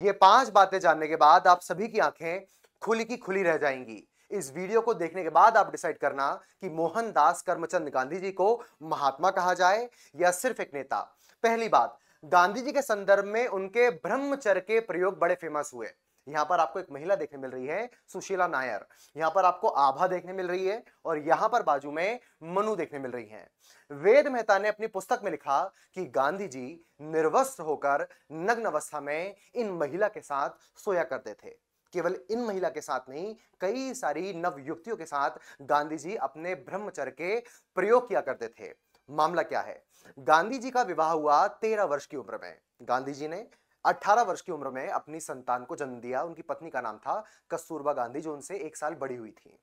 ये 5 बातें जानने के बाद आप सभी की आंखें खुली की खुली रह जाएंगी। इस वीडियो को देखने के बाद आप डिसाइड करना कि मोहनदास करमचंद गांधी जी को महात्मा कहा जाए या सिर्फ एक नेता। पहली बात, गांधी जी के संदर्भ में उनके ब्रह्मचर्य के प्रयोग बड़े फेमस हुए। यहां पर आपको एक महिला देखने मिल रही है, सुशीला नायर। यहां पर आपको आभा देखने मिल रही है और यहां पर बाजू में मनु देखने मिल रही है। वेद मेहता ने अपनी पुस्तक में लिखा कि गांधी जी निर्वस्त्र होकर नग्न अवस्था में इन महिला के साथ सोया करते थे। केवल इन महिला के साथ नहीं, कई सारी नव युवतियों के साथ गांधी जी अपने ब्रह्मचर्य के प्रयोग किया करते थे। मामला क्या है? गांधी जी का विवाह हुआ 13 वर्ष की उम्र में। गांधी जी ने 18 वर्ष की उम्र में अपनी संतान को जन्म दिया। उनकी पत्नी का नाम था कस्तूरबा गांधी, जो उनसे 1 साल बड़ी हुई थी।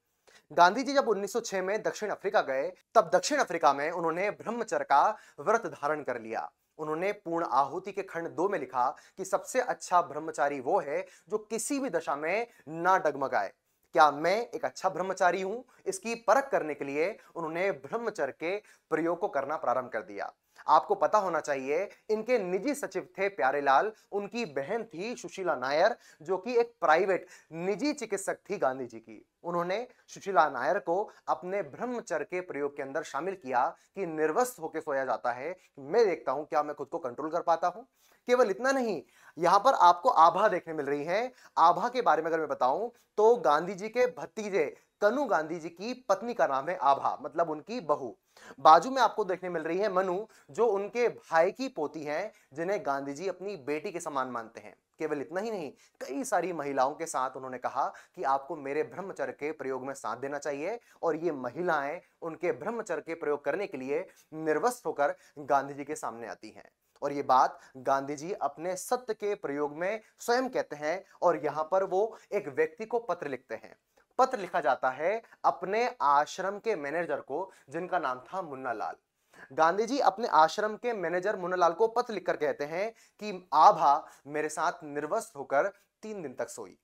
गांधी जी जब 1906 में दक्षिण अफ्रीका गए, तब दक्षिण अफ्रीका में उन्होंने ब्रह्मचर्य का व्रत धारण कर लिया। उन्होंने पूर्ण आहुति के खंड 2 में लिखा कि सबसे अच्छा ब्रह्मचारी वो है जो किसी भी दशा में ना डगमगाए। क्या मैं एक अच्छा ब्रह्मचारी हूं? इसकी परख करने के लिए उन्होंने ब्रह्मचर्य के प्रयोग को करना प्रारंभ कर दिया। आपको पता होना चाहिए, इनके निजी सचिव थे प्यारेलाल, उनकी बहन थी सुशीला नायर, जो कि एक प्राइवेट निजी चिकित्सक थी गांधी जी की। उन्होंने सुशीला नायर को अपने ब्रह्मचर्य के प्रयोग के अंदर शामिल किया कि निर्वस्त्र होकर सोया जाता है, मैं देखता हूं क्या मैं खुद को कंट्रोल कर पाता हूं। केवल इतना नहीं, यहां पर आपको आभा देखने मिल रही है। आभा के बारे में अगर मैं बताऊं तो गांधी जी के भतीजे कनु गांधी जी की पत्नी का नाम है आभा, मतलब उनकी बहू। बाजू में आपको देखने मिल रही है मनु, जो उनके भाई की पोती हैं, जिन्हें गांधी जी अपनी बेटी के समान मानते हैं। केवल इतना ही नहीं, कई सारी महिलाओं के साथ उन्होंने कहा कि आपको मेरे ब्रह्मचर्य के प्रयोग में साथ देना चाहिए, और ये महिलाएं उनके ब्रह्मचर्य के प्रयोग करने के लिए निर्वस्त्र होकर गांधी जी के सामने आती हैं। और ये बात गांधी जी अपने सत्य के प्रयोग में स्वयं कहते हैं, और यहां पर वो एक व्यक्ति को पत्र लिखते हैं। पत्र लिखा जाता है अपने आश्रम के मैनेजर को, जिनका नाम था मुन्ना लाल। गांधी जी अपने आश्रम के मैनेजर मुन्ना लाल को पत्र लिखकर कहते हैं कि आभा मेरे साथ निर्वस्त्र होकर 3 दिन तक सोई,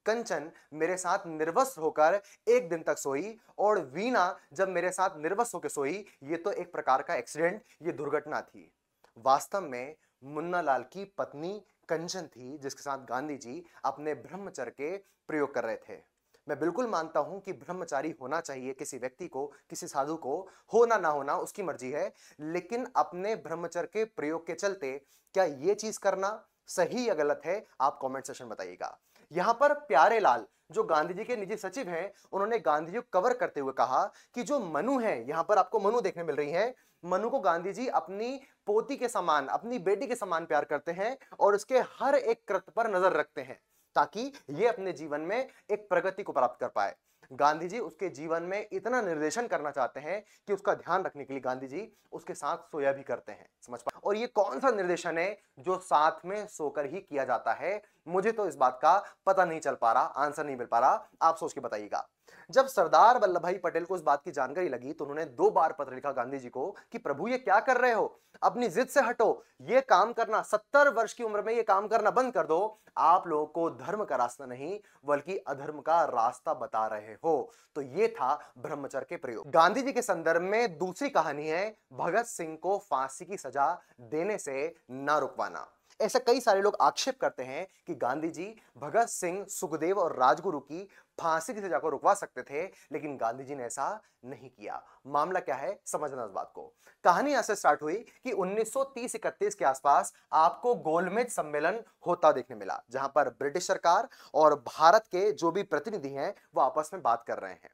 कंचन मेरे साथ निर्वस्त्र होकर 1 दिन तक सोई, और वीणा जब मेरे साथ निर्वस्त्र होकर सोई, ये तो एक प्रकार का एक्सीडेंट, ये दुर्घटना थी। वास्तव में मुन्ना लाल की पत्नी कंचन थी, जिसके साथ गांधी जी अपने ब्रह्मचर्य के प्रयोग कर रहे थे। मैं बिल्कुल मानता हूं कि ब्रह्मचारी होना चाहिए किसी व्यक्ति को, किसी साधु को। होना ना होना उसकी मर्जी है, लेकिन अपने ब्रह्मचर्य के प्रयोग के चलते क्या यह चीज करना सही या गलत है? आप कमेंट सेक्शन बताइएगा। यहां पर प्यारेलाल, जो गांधी जी के निजी सचिव हैं, उन्होंने गांधी जी को कवर करते हुए कहा कि जो मनु है, यहां पर आपको मनु देखने मिल रही है, मनु को गांधी जी अपनी पोती के समान, अपनी बेटी के समान प्यार करते हैं, और उसके हर एक कृत्य पर नजर रखते हैं, ताकि ये अपने जीवन में एक प्रगति को प्राप्त कर पाए। गांधी जी उसके जीवन में इतना निर्देशन करना चाहते हैं कि उसका ध्यान रखने के लिए गांधी जी उसके साथ सोया भी करते हैं। समझ पा? और ये कौन सा निर्देशन है जो साथ में सोकर ही किया जाता है? मुझे तो इस बात का पता नहीं चल पा रहा, आंसर नहीं मिल पा रहा, आप सोच के बताइएगा। जब सरदार वल्लभ भाई पटेल को इस बात की जानकारी लगी, तो उन्होंने 2 बार पत्र लिखा गांधी जी को कि प्रभु ये क्या कर रहे हो, अपनी जिद से हटो, ये काम करना, 70 वर्ष की उम्र में ये काम करना बंद कर दो। आप लोगों को धर्म का रास्ता नहीं बल्कि अधर्म का रास्ता बता रहे हो। तो ये था ब्रह्मचर्य के प्रयोग। गांधी जी के संदर्भ में दूसरी कहानी है भगत सिंह को फांसी की सजा देने से ना रुकवाना। ऐसा कई सारे लोग आक्षेप करते हैं कि गांधी जी भगत सिंह, सुखदेव और राजगुरु की फांसी की सजा को रुकवा सकते थे, लेकिन गांधी जी ने ऐसा नहीं किया। मामला क्या है, समझना इस बात को। कहानी यहां से स्टार्ट हुई कि 1930-31 के आसपास आपको गोलमेज सम्मेलन होता देखने मिला, जहां पर ब्रिटिश सरकार और भारत के जो भी प्रतिनिधि हैं वो आपस में बात कर रहे हैं।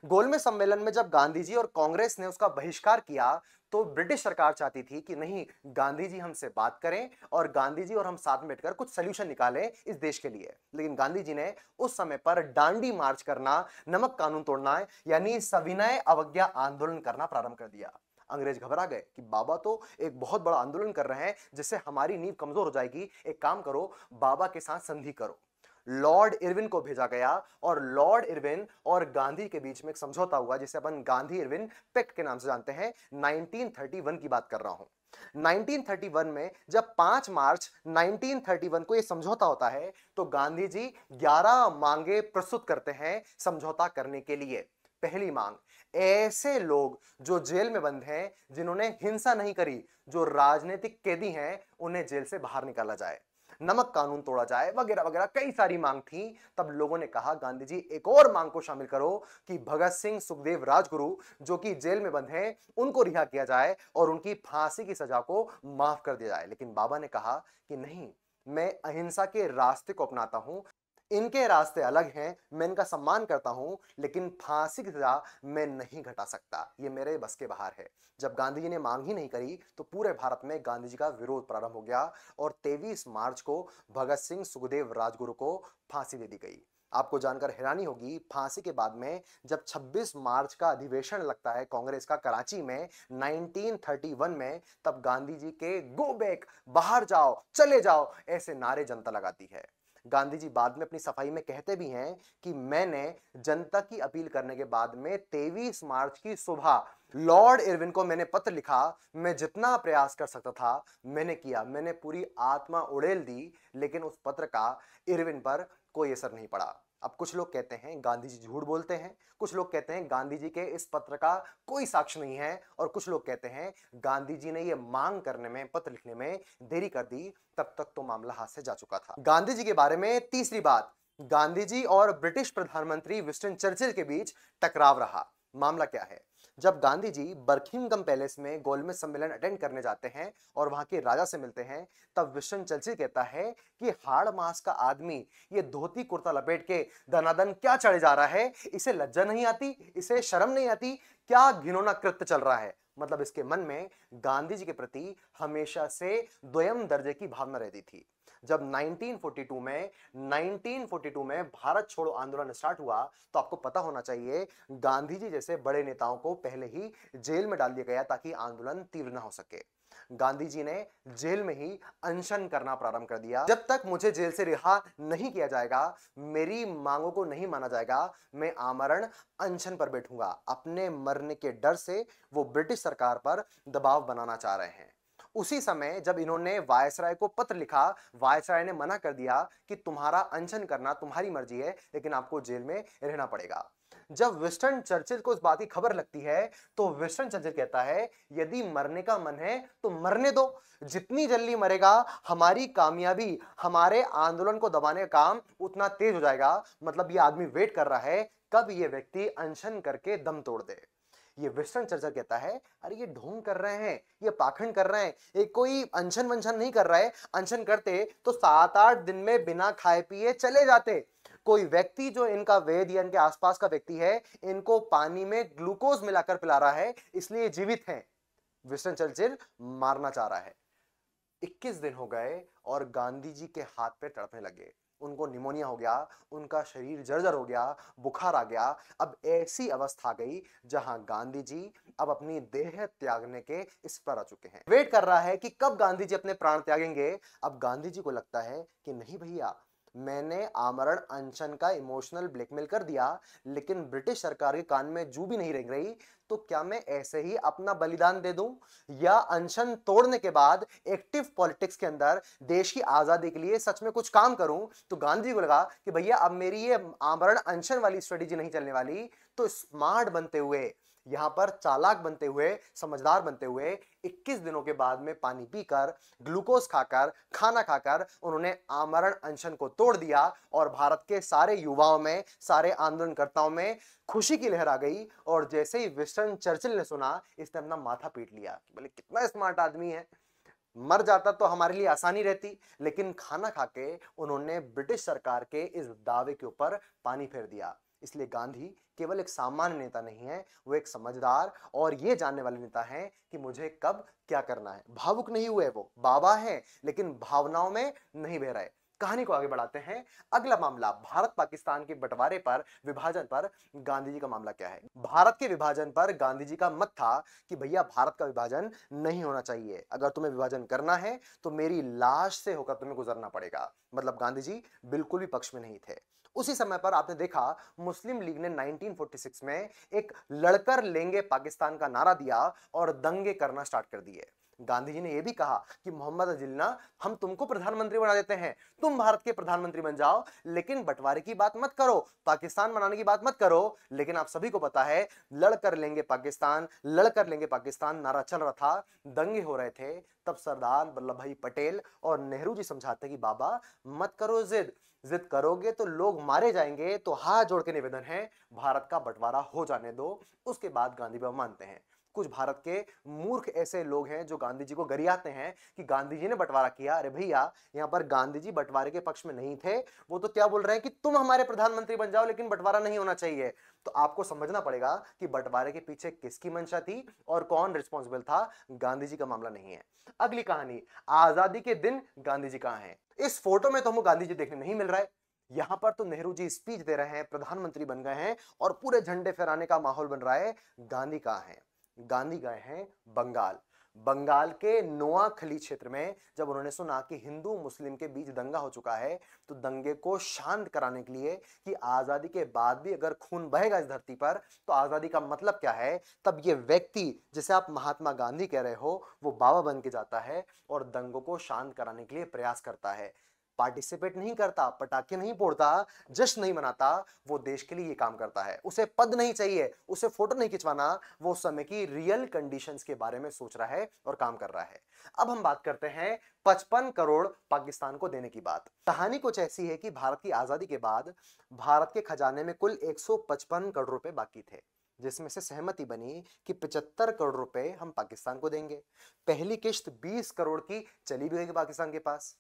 गोलमेज सम्मेलन में जब गांधी जी और कांग्रेस ने उसका बहिष्कार किया, तो ब्रिटिश सरकार चाहती थी कि नहीं, गांधी जी हमसे बात करें और गांधी जी और हम साथ में बैठकर कुछ सॉल्यूशन निकालें इस देश के लिए। लेकिन गांधी जी ने उस समय पर डांडी मार्च करना, नमक कानून तोड़ना, यानी सविनय अवज्ञा आंदोलन करना प्रारंभ कर दिया। अंग्रेज घबरा गए कि बाबा तो एक बहुत बड़ा आंदोलन कर रहे हैं, जिससे हमारी नींव कमजोर हो जाएगी। एक काम करो, बाबा के साथ संधि करो। लॉर्ड इरविन को भेजा गया, और लॉर्ड इरविन और गांधी के बीच में एक समझौता हुआ, जिसे अपन गांधी इरविन पैक्ट के नाम से जानते हैं। 1931 की बात कर रहा हूं। 1931 में जब 5 मार्च 1931 को यह समझौता होता है, तो गांधी जी 11 मांगे प्रस्तुत करते हैं समझौता करने के लिए। पहली मांग, ऐसे लोग जो जेल में बंद हैं, जिन्होंने हिंसा नहीं करी, जो राजनीतिक कैदी हैं, उन्हें जेल से बाहर निकाला जाए। नमक कानून तोड़ा जाए, वगैरह वगैरह कई सारी मांग थी। तब लोगों ने कहा गांधी जी एक और मांग को शामिल करो कि भगत सिंह, सुखदेव, राजगुरु जो कि जेल में बंद हैं, उनको रिहा किया जाए और उनकी फांसी की सजा को माफ कर दिया जाए। लेकिन बाबा ने कहा कि नहीं, मैं अहिंसा के रास्ते को अपनाता हूं, इनके रास्ते अलग हैं, मैं इनका सम्मान करता हूं, लेकिन फांसी की सजा मैं नहीं घटा सकता, ये मेरे बस के बाहर है। जब गांधी जी ने मांग ही नहीं करी तो पूरे भारत में गांधी जी का विरोध प्रारंभ हो गया और 23 मार्च को भगत सिंह, सुखदेव, राजगुरु को फांसी दे दी गई। आपको जानकर हैरानी होगी, फांसी के बाद में जब 26 मार्च का अधिवेशन लगता है कांग्रेस का कराची में 1931 में, तब गांधी जी के गो बैक, बाहर जाओ, चले जाओ, ऐसे नारे जनता लगाती है। गांधी जी बाद में अपनी सफाई में कहते भी हैं कि मैंने जनता की अपील करने के बाद में 23 मार्च की सुबह लॉर्ड इरविन को मैंने पत्र लिखा, मैं जितना प्रयास कर सकता था मैंने किया, मैंने पूरी आत्मा उड़ेल दी, लेकिन उस पत्र का इरविन पर कोई असर नहीं पड़ा। अब कुछ लोग कहते हैं गांधी जी झूठ बोलते हैं, कुछ लोग कहते हैं गांधी जी के इस पत्र का कोई साक्ष्य नहीं है, और कुछ लोग कहते हैं गांधी जी ने यह मांग करने में, पत्र लिखने में देरी कर दी, तब तक तो मामला हाथ से जा चुका था। गांधी जी के बारे में तीसरी बात, गांधी जी और ब्रिटिश प्रधानमंत्री विंस्टन चर्चिल के बीच टकराव रहा। मामला क्या है, जब गांधी जी बर्किंघम पैलेस में गोलमेज सम्मेलन अटेंड करने जाते हैं और वहां के राजा से मिलते हैं, तब विंस्टन चर्चिल कहता है कि हाड़ मास का आदमी ये धोती कुर्ता लपेट के दनादन क्या चढ़े जा रहा है, इसे लज्जा नहीं आती, इसे शर्म नहीं आती, क्या घिनौना कृत्य चल रहा है। मतलब इसके मन में गांधी जी के प्रति हमेशा से द्वयम दर्जे की भावना रहती थी। जब 1942 में भारत छोड़ो आंदोलन स्टार्ट हुआ, तो आपको पता होना चाहिए गांधी जी जैसे बड़े नेताओं को पहले ही जेल में डाल दिया गया ताकि आंदोलन तीव्र ना हो सके। गांधी जी ने जेल में ही अनशन करना प्रारंभ कर दिया। जब तक मुझे जेल से रिहा नहीं किया जाएगा, मेरी मांगों को नहीं माना जाएगा, मैं आमरण अनशन पर बैठूंगा। अपने मरने के डर से वो ब्रिटिश सरकार पर दबाव बनाना चाह रहे हैं। उसी समय जब इन्होंने वायसराय को पत्र लिखा, वायसराय ने मना कर दिया कि तुम्हारा अनशन करना तुम्हारी मर्जी है, लेकिन आपको जेल में रहना पड़ेगा। जब विंस्टन चर्चिल को इस बात की खबर लगती है, तो विंस्टन चर्चिल कहता है यदि मरने का मन है तो मरने दो, जितनी जल्दी मरेगा हमारी कामयाबी, हमारे आंदोलन को दबाने का काम उतना तेज हो जाएगा। मतलब ये आदमी वेट कर रहा है कब ये व्यक्ति अनशन करके दम तोड़ दे। ये विंस्टन चर्चिल कहता है अरे ये ढोंग कर रहे हैं, ये पाखंड कर रहे हैं, ये कोई अनशन वंशन नहीं कर रहा है, अनशन करते तो 7-8 दिन में बिना खाए पिए चले जाते। कोई व्यक्ति जो इनका वेद या इनके आसपास का व्यक्ति है, इनको पानी में ग्लूकोज मिलाकर पिला रहा है, इसलिए जीवित हैं। विंस्टन चर्चिल मारना चाह रहा है। 21 दिन हो गए और गांधी जी के हाथ पे तड़पने लगे, उनको निमोनिया हो गया, उनका शरीर जर्जर हो गया, बुखार आ गया। अब ऐसी अवस्था आ गई जहां गांधी जी अब अपनी देह त्यागने के इस पर आ चुके हैं। वेट कर रहा है कि कब गांधी जी अपने प्राण त्यागेंगे। अब गांधी जी को लगता है कि नहीं भैया, मैंने आमरण अनशन का इमोशनल ब्लैकमेल कर दिया, लेकिन ब्रिटिश सरकार के कान में जू भी नहीं रेंग रही, तो क्या मैं ऐसे ही अपना बलिदान दे दूं, या अनशन तोड़ने के बाद एक्टिव पॉलिटिक्स के अंदर देश की आजादी के लिए सच में कुछ काम करूं। तो गांधी को लगा कि भैया अब मेरी ये आमरण अनशन वाली स्ट्रेटेजी नहीं चलने वाली, तो स्मार्ट बनते हुए, यहां पर चालाक बनते हुए, समझदार बनते हुए 21 दिनों के बाद में पानी पीकर, ग्लूकोज खाकर, खाना खाकर उन्होंने आमरण अनशन को तोड़ दिया और भारत के सारे युवाओं में, सारे आंदोलनकर्ताओं में खुशी की लहर आ गई। और जैसे ही विंस्टन चर्चिल ने सुना, इसने अपना माथा पीट लिया, बोले कितना स्मार्ट आदमी है, मर जाता तो हमारे लिए आसानी रहती। लेकिन खाना खाके उन्होंने ब्रिटिश सरकार के इस दावे के ऊपर पानी फेर दिया। इसलिए गांधी केवल एक सामान्य नेता नहीं है, वो एक समझदार और ये जानने वाले नेता हैं कि मुझे कब क्या करना है। भावुक नहीं हुए, वो बाबा हैं, लेकिन भावनाओं में नहीं बह रहे। कहानी को आगे बढ़ाते हैं। अगला मामला भारत पाकिस्तान के बंटवारे पर, विभाजन पर गांधी जी का मामला क्या है। भारत के विभाजन पर गांधी जी का मत था कि भैया भारत का विभाजन नहीं होना चाहिए, अगर तुम्हें विभाजन करना है तो मेरी लाश से होकर तुम्हें गुजरना पड़ेगा। मतलब गांधी जी बिल्कुल भी पक्ष में नहीं थे। उसी समय पर आपने देखा मुस्लिम लीग ने 1946 में एक लड़कर लेंगे पाकिस्तान का नारा दिया और दंगे करना स्टार्ट कर दिए। गांधी जी ने यह भी कहा कि मोहम्मद जिन्ना, हम तुमको प्रधानमंत्री बना देते हैं, तुम भारत के प्रधानमंत्री बन जाओ, लेकिन बंटवारे की बात मत करो, पाकिस्तान बनाने की बात मत करो। लेकिन आप सभी को पता है, लड़ कर लेंगे पाकिस्तान, लड़ कर लेंगे पाकिस्तान नारा चल रहा था, दंगे हो रहे थे। तब सरदार वल्लभ भाई पटेल और नेहरू जी समझाते कि बाबा मत करो जिद, जिद करोगे तो लोग मारे जाएंगे, तो हाथ जोड़ के निवेदन है, भारत का बंटवारा हो जाने दो। उसके बाद गांधी बाबा मानते हैं। कुछ भारत के मूर्ख ऐसे लोग हैं जो गांधी जी को गरियाते हैं कि गांधी जी ने बंटवारा किया। अरे भैया, यहां पर गांधी जी बंटवारे के पक्ष में नहीं थे। वो तो क्या बोल रहे हैं कि तुम हमारे प्रधानमंत्री बन जाओ, लेकिन बंटवारा नहीं होना चाहिए। तो आपको समझना पड़ेगा कि बंटवारे के पीछे किसकी मंशा थी और कौन रिस्पॉन्सिबल था। गांधी जी का मामला नहीं है। अगली कहानी, आजादी के दिन गांधी जी कहां हैं? इस फोटो में तो हमको गांधी जी देखने नहीं मिल रहा है। यहां पर तो नेहरू जी स्पीच दे रहे हैं, प्रधानमंत्री बन गए हैं और पूरे झंडे फहराने का माहौल बन रहा है। गांधी कहां हैं? गांधी गए हैं बंगाल। बंगाल के नोआखली क्षेत्र में जब उन्होंने सुना कि हिंदू मुस्लिम के बीच दंगा हो चुका है, तो दंगे को शांत कराने के लिए कि आजादी के बाद भी अगर खून बहेगा इस धरती पर तो आजादी का मतलब क्या है, तब ये व्यक्ति जिसे आप महात्मा गांधी कह रहे हो, वो बाबा बन के जाता है और दंगों को शांत कराने के लिए प्रयास करता है। पार्टिसिपेट नहीं करता, पटाखे नहीं फोड़ता, जश्न नहीं मनाता, वो देश के लिए ये काम करता है। उसे पद नहीं चाहिए, उसे फोटो नहीं खिंचवाना, वो उस समय की रियल कंडीशंस के बारे में सोच रहा है और काम कर रहा है। अब हम बात करते हैं 55 करोड़ पाकिस्तान को देने की बात। कहानी कुछ ऐसी है कि भारत की आजादी के बाद भारत के खजाने में कुल 155 करोड़ रुपए बाकी थे, जिसमें से सहमति बनी कि 75 करोड़ रुपए हम पाकिस्तान को देंगे। पहली किश्त 20 करोड़ की चली भी गई पाकिस्तान के पास।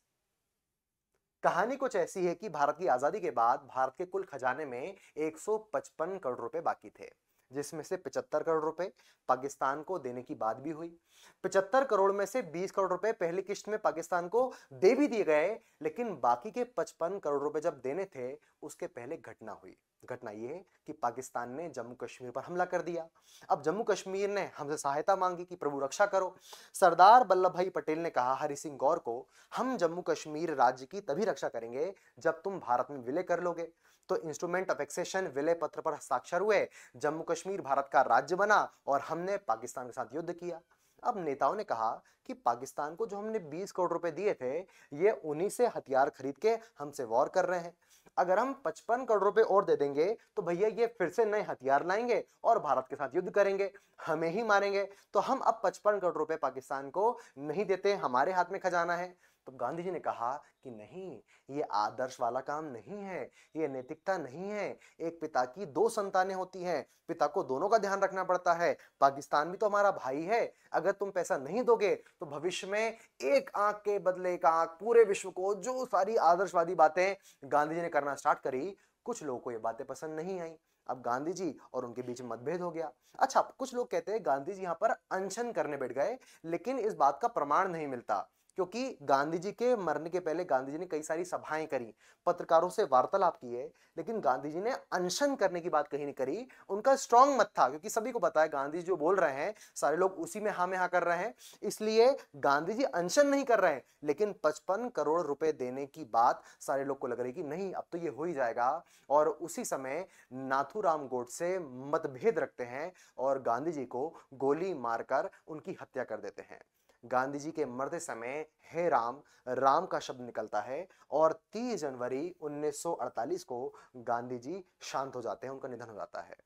कहानी कुछ ऐसी है कि भारत की आजादी के बाद भारत के कुल खजाने में 155 करोड़ रुपए बाकी थे, जिसमें से 75 करोड़ रुपए पाकिस्तान को देने की बात भी हुई। 75 करोड़ में से 20 करोड़ रुपए पहली किश्त में पाकिस्तान को दे भी दिए गए, लेकिन बाकी के 55 करोड़ रुपए जब देने थे, उसके पहले घटना हुई। घटना यह है कि पाकिस्तान ने जम्मू कश्मीर पर हमला कर दिया। अब जम्मू कश्मीर ने हमसे सहायता मांगी कि प्रभु रक्षा करो। सरदार वल्लभ भाई पटेल ने कहा हरि सिंह गौर को, हम जम्मू कश्मीर राज्य की तभी रक्षा करेंगे जब तुम भारत में विलय कर लोगे। तो इंस्ट्रूमेंट ऑफ एक्सेशन विलय पत्र पर हस्ताक्षर हुए, जम्मू कश्मीर भारत का राज्य बना और हमने पाकिस्तान के साथ युद्ध किया। अब नेताओं ने कहा कि पाकिस्तान को जो हमने 20 करोड़ रुपए दिए थे, ये उन्हीं से हथियार खरीद के हमसे वॉर कर रहे हैं। अगर हम 55 करोड़ रुपए और दे देंगे तो भैया ये फिर से नए हथियार लाएंगे और भारत के साथ युद्ध करेंगे, हमें ही मारेंगे। तो हम अब 55 करोड़ रुपए पाकिस्तान को नहीं देते, हमारे हाथ में खजाना है। तो गांधी जी ने कहा कि नहीं, ये आदर्श वाला काम नहीं है, ये नैतिकता नहीं है। एक पिता की दो संतानें होती हैं, पिता को दोनों का ध्यान रखना पड़ता है। पाकिस्तान भी तो हमारा भाई है। अगर तुम पैसा नहीं दोगे तो भविष्य में एक आंख के बदले एक आंख, पूरे विश्व को जो सारी आदर्शवादी बातें गांधी जी ने करना स्टार्ट करी, कुछ लोगों को ये बातें पसंद नहीं आई। अब गांधी जी और उनके बीच में मतभेद हो गया। अच्छा, कुछ लोग कहते हैं गांधी जी यहां पर अनशन करने बैठ गए, लेकिन इस बात का प्रमाण नहीं मिलता, क्योंकि गांधी जी के मरने के पहले गांधी जी ने कई सारी सभाएं करी, पत्रकारों से वार्तालाप किए, लेकिन गांधी जी ने अनशन करने की बात कहीं नहीं करी। उनका स्ट्रांग मत था, क्योंकि सभी को पता है गांधी जी जो बोल रहे हैं सारे लोग उसी में हाँ में हाँ कर रहे हैं, इसलिए गांधी जी अनशन नहीं कर रहे हैं। लेकिन 55 करोड़ रुपए देने की बात सारे लोग को लग रही कि नहीं, अब तो ये हो ही जाएगा। और उसी समय नाथूराम गोडसे मतभेद रखते हैं और गांधी जी को गोली मारकर उनकी हत्या कर देते हैं। गांधी जी के मरते समय हे राम, राम का शब्द निकलता है और 30 जनवरी 1948 को गांधी जी शांत हो जाते हैं, उनका निधन हो जाता है।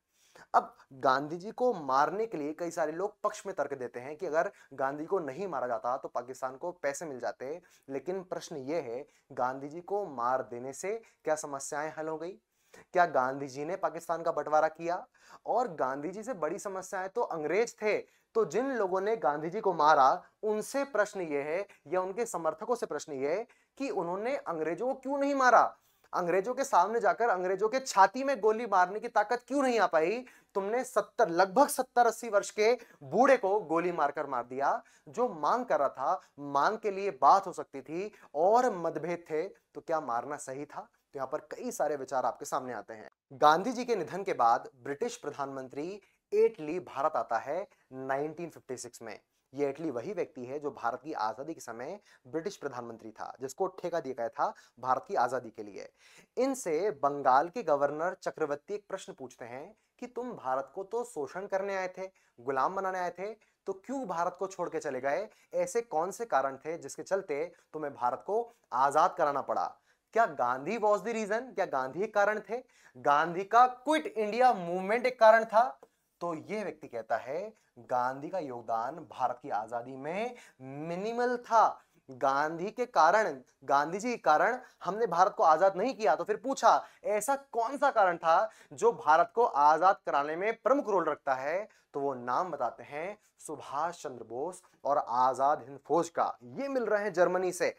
अब गांधी जी को मारने के लिए कई सारे लोग पक्ष में तर्क देते हैं कि अगर गांधी को नहीं मारा जाता तो पाकिस्तान को पैसे मिल जाते, लेकिन प्रश्न यह है, गांधी जी को मार देने से क्या समस्याएं हल हो गई? क्या गांधी जी ने पाकिस्तान का बंटवारा किया? और गांधी जी से बड़ी समस्याएं तो अंग्रेज थे। तो जिन लोगों ने गांधी जी को मारा, उनसे प्रश्न यह है, या उनके समर्थकों से प्रश्न यह है कि उन्होंने अंग्रेजों को क्यों नहीं मारा? अंग्रेजों के सामने जाकर अंग्रेजों के छाती में गोली मारने की ताकत क्यों नहीं आ पाई? तुमने लगभग 70-80 वर्ष के बूढ़े को गोली मारकर मार दिया। जो मांग कर रहा था, मांग के लिए बात हो सकती थी और मतभेद थे, तो क्या मारना सही था? तो यहां पर कई सारे विचार आपके सामने आते हैं। गांधी जी के निधन के बाद ब्रिटिश प्रधानमंत्री एटली भारत आता है 1956 में। ये एटली वही व्यक्ति है जो भारत की आजादी के समय ब्रिटिश प्रधानमंत्री था, जिसको ठेका दिया गया था भारत की आजादी के लिए। इनसे बंगाल के गवर्नर चक्रवर्ती एक प्रश्न पूछते हैं कि तुम भारत को तो शोषण करने आए थे, गुलाम बनाने आए थे, तो क्यों भारत को छोड़ के चले गए? ऐसे कौन से कारण थे जिसके चलते तुम्हें भारत को आजाद कराना पड़ा? क्या गांधी वॉज द रीजन? क्या गांधी एक कारण थे? गांधी का क्विट इंडिया मूवमेंट एक कारण था? तो यह व्यक्ति कहता है गांधी का योगदान भारत की आजादी में मिनिमल था। गांधी के कारण, गांधी जी के कारण हमने भारत को आजाद नहीं किया। तो फिर पूछा ऐसा कौन सा कारण था जो भारत को आजाद कराने में प्रमुख रोल रखता है? तो वो नाम बताते हैं सुभाष चंद्र बोस और आजाद हिंद फौज का। ये मिल रहे हैं जर्मनी से।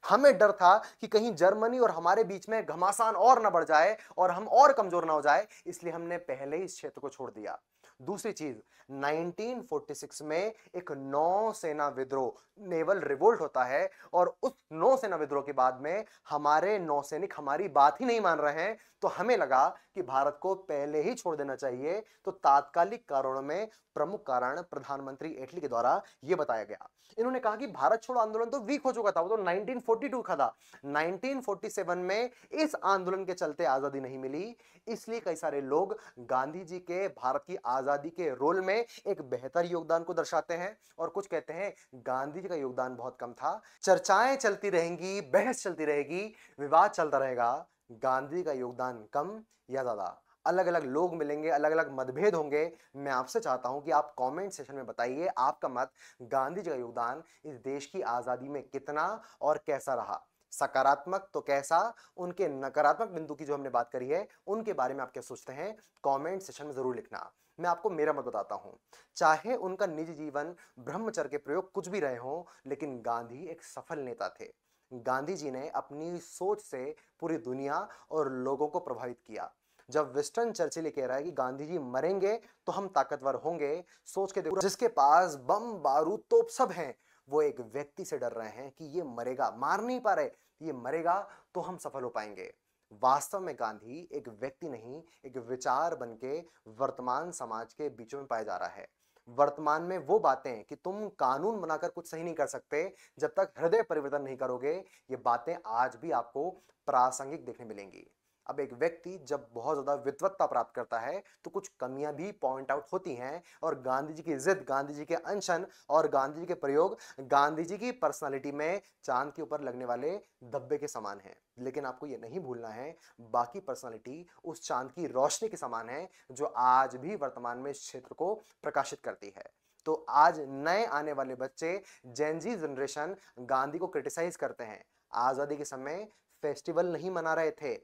हमें डर था कि कहीं जर्मनी और हमारे बीच में घमासान और ना बढ़ जाए और हम और कमजोर ना हो जाए, इसलिए हमने पहले ही इस क्षेत्र को छोड़ दिया। दूसरी चीज, 1946 में एक नौसेना विद्रोह, नेवल रिवोल्ट होता है और उस नौसेना विद्रोह के बाद में हमारे नौसैनिक हमारी बात ही नहीं मान रहे हैं। तो हमें लगा कि भारत को पहले ही छोड़ देना चाहिए। तो तात्कालिक कारणों में प्रमुख कारण प्रधानमंत्री एटली के द्वारा यह बताया गया। इन्होंने कहा कि भारत छोड़ो आंदोलन तो वीक हो चुका था, वो तो 1942 का था। 1947 में इस आंदोलन के चलते आजादी नहीं मिली, इसलिए कई सारे लोग गांधी जी के भारत की आजादी के रोल में एक बेहतर योगदान को दर्शाते हैं और कुछ कहते हैं गांधी जी का योगदान बहुत कम था। चर्चाएं चलती रहेंगी, बहस चलती रहेगी, विवाद चलता रहेगा, गांधी का योगदान कम या ज्यादा। अलग अलग लोग मिलेंगे, अलग अलग मतभेद होंगे। मैं आपसे चाहता हूं कि आप कमेंट सेशन में बताइए आपका मत, गांधी जी का योगदान इस देश की आजादी में कितना और कैसा रहा? सकारात्मक तो कैसा? उनके नकारात्मक बिंदु की जो हमने बात करी है उनके बारे में आप क्या सोचते हैं? कमेंट सेशन में जरूर लिखना। मैं आपको मेरा मत बताता हूं। चाहे उनका निजी जीवन, ब्रह्मचर्य के प्रयोग कुछ भी रहे हों, लेकिन गांधी एक सफल नेता थे। गांधी जी ने अपनी सोच से पूरी दुनिया और लोगों को प्रभावित किया। जब विंस्टन चर्चिल कह रहा है कि गांधी जी मरेंगे तो हम ताकतवर होंगे, सोच के देखो जिसके पास बम बारूद तोप सब हैं, वो एक व्यक्ति से डर रहे हैं कि ये मरेगा, मार नहीं पा रहे, ये मरेगा तो हम सफल हो पाएंगे। वास्तव में गांधी एक व्यक्ति नहीं, एक विचार बनके वर्तमान समाज के बीचों में पाया जा रहा है। वर्तमान में वो बातें कि तुम कानून बनाकर कुछ सही नहीं कर सकते जब तक हृदय परिवर्तन नहीं करोगे, ये बातें आज भी आपको प्रासंगिक देखने मिलेंगी। अब एक व्यक्ति जब बहुत ज्यादा विद्वत्ता प्राप्त करता है तो कुछ कमियां भी पॉइंट आउट होती हैं, और गांधी जी की जिद, गांधी जी के अनशन और गांधी जी के प्रयोग गांधी जी की पर्सनालिटी में चांद के ऊपर लगने वाले धब्बे के समान है। लेकिन आपको यह नहीं भूलना है बाकी पर्सनालिटी उस चांद की रोशनी के समान है जो आज भी वर्तमान में इस क्षेत्र को प्रकाशित करती है। तो आज नए आने वाले बच्चे, जेनजी जनरेशन, गांधी को क्रिटिसाइज करते हैं। आजादी के समय फेस्टिवल नहीं मना रहे थे,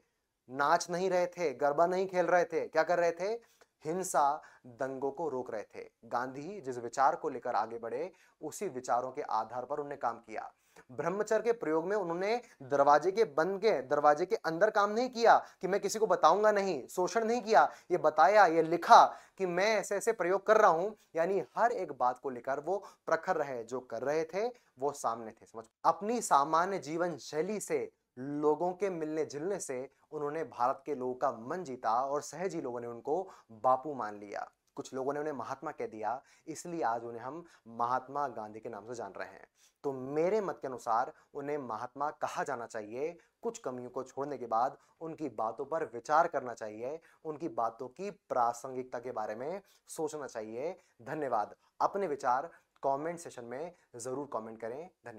नाच नहीं रहे थे, गरबा नहीं खेल रहे थे, क्या कर रहे थे? हिंसा, दंगों को रोक रहे थे। गांधी जिस विचार को लेकर आगे बढ़े उसी विचारों के आधार पर उन्होंने काम किया। ब्रह्मचर्य के प्रयोग में उन्होंने दरवाजे के अंदर काम नहीं किया कि मैं किसी को बताऊंगा नहीं, शोषण नहीं किया, ये बताया, ये लिखा कि मैं ऐसे ऐसे प्रयोग कर रहा हूं। यानी हर एक बात को लेकर वो प्रखर रहे, जो कर रहे थे वो सामने थे। समझ, अपनी सामान्य जीवन शैली से, लोगों के मिलने जुलने से उन्होंने भारत के लोगों का मन जीता और सहज ही लोगों ने उनको बापू मान लिया। कुछ लोगों ने उन्हें महात्मा कह दिया, इसलिए आज उन्हें हम महात्मा गांधी के नाम से जान रहे हैं। तो मेरे मत के अनुसार उन्हें महात्मा कहा जाना चाहिए। कुछ कमियों को छोड़ने के बाद उनकी बातों पर विचार करना चाहिए, उनकी बातों की प्रासंगिकता के बारे में सोचना चाहिए। धन्यवाद। अपने विचार कमेंट सेशन में जरूर कमेंट करें। धन्यवाद।